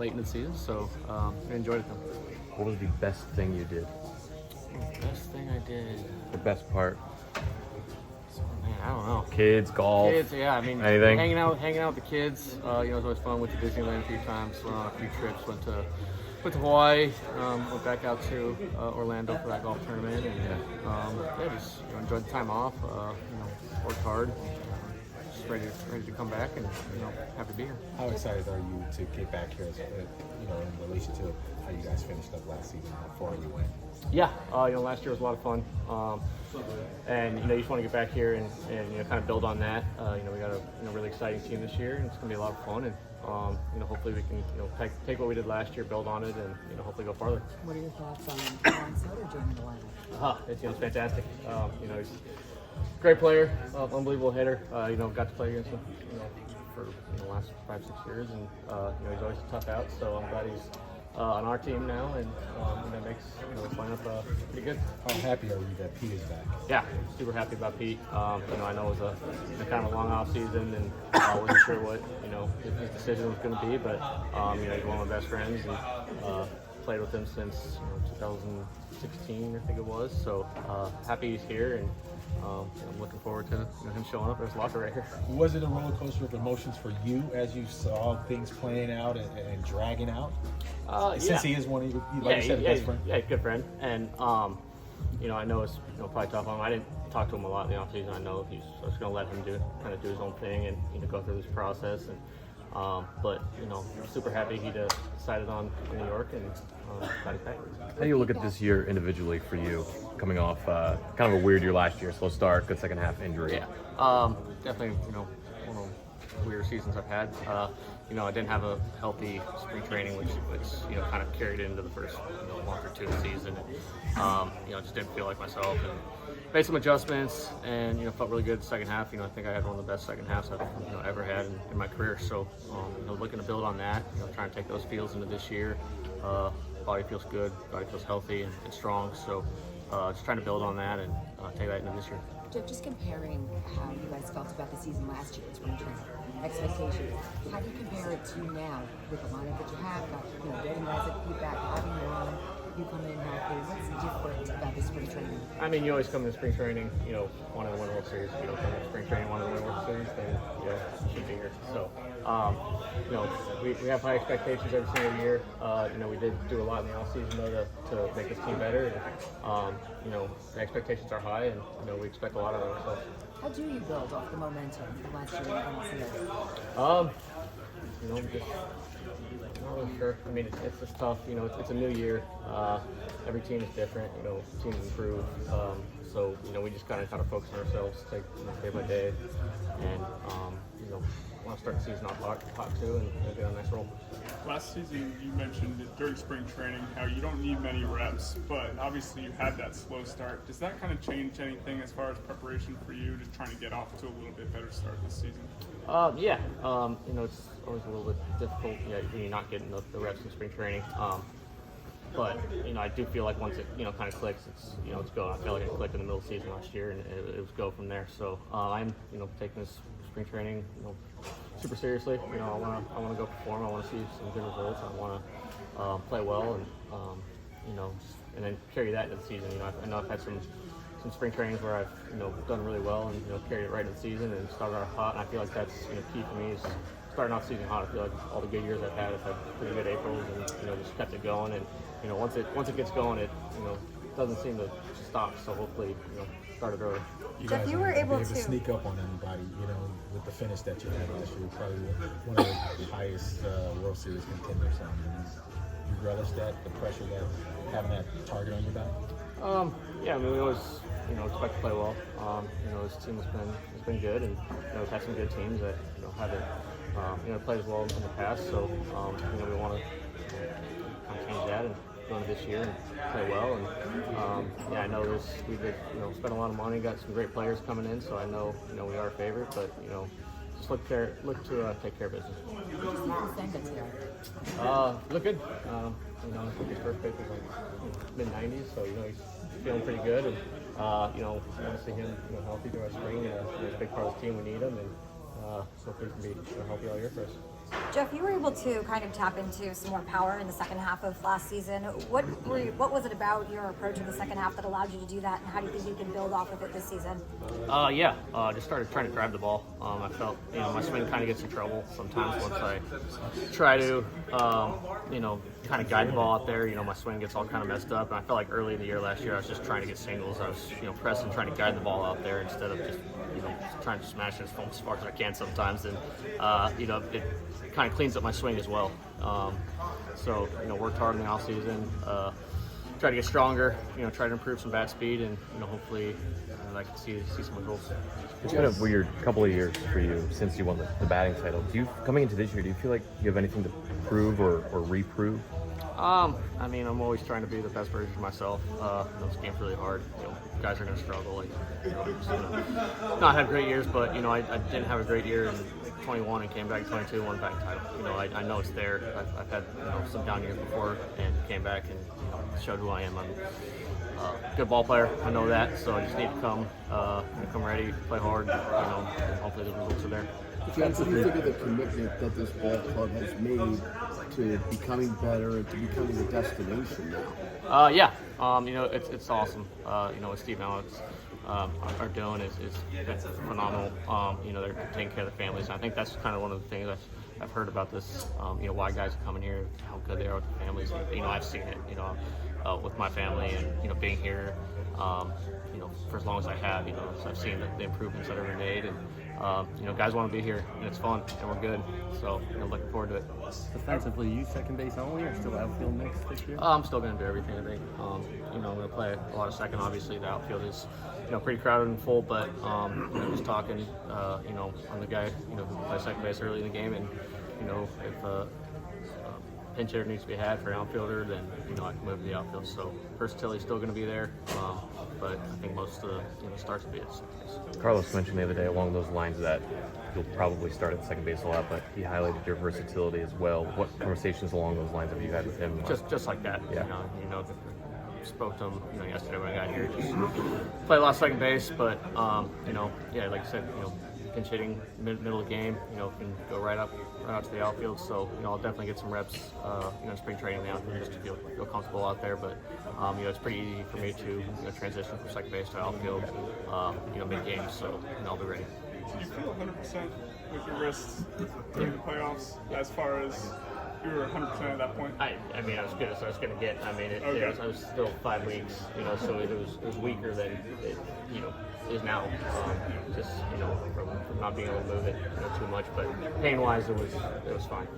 late in the season, so I enjoyed it though. What was the best thing you did? Best thing I did. The best part? Man, I don't know. Kids, golf. Kids, yeah. I mean, anything? hanging out with the kids. You know, it was always fun. Went to Disneyland a few times. Went on a few trips. Went to Hawaii. Went back out to Orlando for that golf tournament. And just enjoyed the time off. Worked hard. Just ready to come back and happy to be here. How excited are you to get back here? In relation to how you guys finished up last season, how far you went? Yeah, last year was a lot of fun, and you just want to get back here and kind of build on that. We got a really exciting team this year, and it's going to be a lot of fun. And hopefully we can take what we did last year, build on it, and hopefully go farther. What are your thoughts on Sutter joining the lineup? It's fantastic. He's a great player, unbelievable hitter. Got to play against him for the last 5-6 years, and he's always a tough out. So I'm glad he's on our team now, and that makes the lineup pretty good. How happy are you that Pete is back? Yeah, super happy about Pete. I know it was a kind of a long off season, and I wasn't sure what his decision was going to be, but he's one of my best friends, and played with him since 2016, I think it was. So happy he's here, and I'm looking forward to him showing up. There's a locker right here. Was it a roller coaster of emotions for you as you saw things playing out and dragging out? Since he is one of you, like you said, a best friend. Yeah, good friend. And I know it's probably tough on him. I didn't talk to him a lot in the offseason. I know I was going to let him do his own thing and go through this process. And but I'm super happy he decided on New York and got it back. How do you look at this year individually for you, coming off kind of a weird year last year, slow start, good second half injury? Yeah, definitely one of the weirder seasons I've had. I didn't have a healthy spring training, which kind of carried into the first month or two of the season. Just didn't feel like myself, and made some adjustments, and felt really good the second half. I think I had one of the best second halves I've ever had in my career. So looking to build on that, trying to take those feels into this year. Body feels good, body feels healthy and strong. So just trying to build on that and take that into this year. Jeff, just comparing how you guys felt about the season last year in spring training, expectations, how do you compare it to now with the lineup that you have, getting guys like Pete back, having your own, you come in healthy? What's different about this spring training? I mean, you always come to spring training, wanting to win a World Series. If you don't come to spring training wanting to win a World Series, then you should be here. So, we have high expectations every single year. We did do a lot in the offseason though to make this team better. And, the expectations are high, and we expect a lot of ourselves. How do you build off the momentum from last year in the series? I'm not really sure. I mean, it's just tough. It's a new year. Every team is different. Teams improve. So we just kind of focus on ourselves, take day by day, and want to start the season off hot too, and get on a nice roll. Last season, you mentioned during spring training how you don't need many reps, but obviously you had that slow start. Does that kind of change anything as far as preparation for you, just trying to get off to a little bit better start this season? Yeah. It's always a little bit difficult when you're not getting the reps in spring training. But I do feel like once it kind of clicks, it's go. I felt like it clicked in the middle of the season last year, and it was go from there. So I'm taking this spring training super seriously. I want to go perform. I want to see some good results. I want to play well, and and then carry that into the season. I know I've had some spring trainings where I've done really well and carried it right into the season and started out hot. And I feel like that's key for me is starting off the season hot. I feel like all the good years I've had pretty good Aprils and just kept it going. And once it gets going, it doesn't seem to stop. So hopefully start it early. Jeff, you were able to sneak up on anybody, with the finish that you had last year. Probably one of the highest World Series contenders. You relish that, the pressure that having that target on your back? Yeah, I mean, we always expect to play well. This team has been good, and we've had some good teams that haven't played as well in the past. So we want to kind of change that and go into this year and play well. And I know we did spent a lot of money, got some great players coming in, so I know we are a favorite, but just look to take care of business. Look good. I think his first pitch was like mid-90s, so he's feeling pretty good, and want to see him healthy throughout spring. He's a big part of the team. We need him, and hopefully he can be healthy all year for us. Jeff, you were able to kind of tap into some more power in the second half of last season. What was it about your approach in the second half that allowed you to do that, and how do you think you can build off of it this season? Just started trying to grab the ball. I felt, my swing kind of gets in trouble sometimes once I try to, kind of guide the ball out there. My swing gets all kind of messed up, and I felt like early in the year last year I was just trying to get singles. I was, pressing, trying to guide the ball out there instead of just, trying to smash it as far as I can sometimes, and it kind of cleans up my swing as well. So worked hard in the off season, try to get stronger, try to improve some bat speed, and hopefully I can see some results. It's been a weird couple of years for you since you won the batting title. Coming into this year, do you feel like you have anything to prove or reprove? I'm always trying to be the best version of myself. This game's really hard. Guys are going to struggle. Not have great years, but I didn't have a great year in 21 and came back in 22 and won the batting title. I know it's there. I've had some down years before and came back and showed who I am. I'm a good ball player. I know that, so I just need to come ready, play hard. And hopefully the results are there. Jeff, what do you think of the commitment that this ball club has made to becoming better and to becoming a destination now? It's awesome. What Steve and Alex are doing is phenomenal. They're taking care of their families. And I think that's kind of one of the things I've heard about this. Why guys are coming here, how good they are with their families. I've seen it. With my family and being here. For as long as I have, so I've seen the improvements that have been made, and guys want to be here, and it's fun, and we're good. So, looking forward to it. Defensively, you second base only, or still outfield mix this year? I'm still going to do everything, I think. I'm going to play a lot of second. Obviously, the outfield is, pretty crowded and full, but just talking, I'm the guy, who plays second base early in the game, and if pinch hitter needs to be had for an outfielder, then I can move to the outfield. So versatility is still going to be there, but I think most of the starts will be at second base. Carlos mentioned the other day along those lines that you'll probably start at second base a lot, but he highlighted your versatility as well. What conversations along those lines have you had with him? Just like that. Yeah. Spoke to him yesterday when I got here. Just play a lot of second base, but like I said, pinch hitting middle of the game, can go right out to the outfield. So I'll definitely get some reps, in spring training now, just to feel comfortable out there. But it's pretty easy for me to transition from second base to outfield, mid game. So I'll be ready. Do you feel 100% with your wrists during the playoffs, as far as you were 100% at that point? I was good as I was going to get. I was still 5 weeks, so it was weaker than it, is now. Just from not being able to move it too much, but pain-wise, it was fine.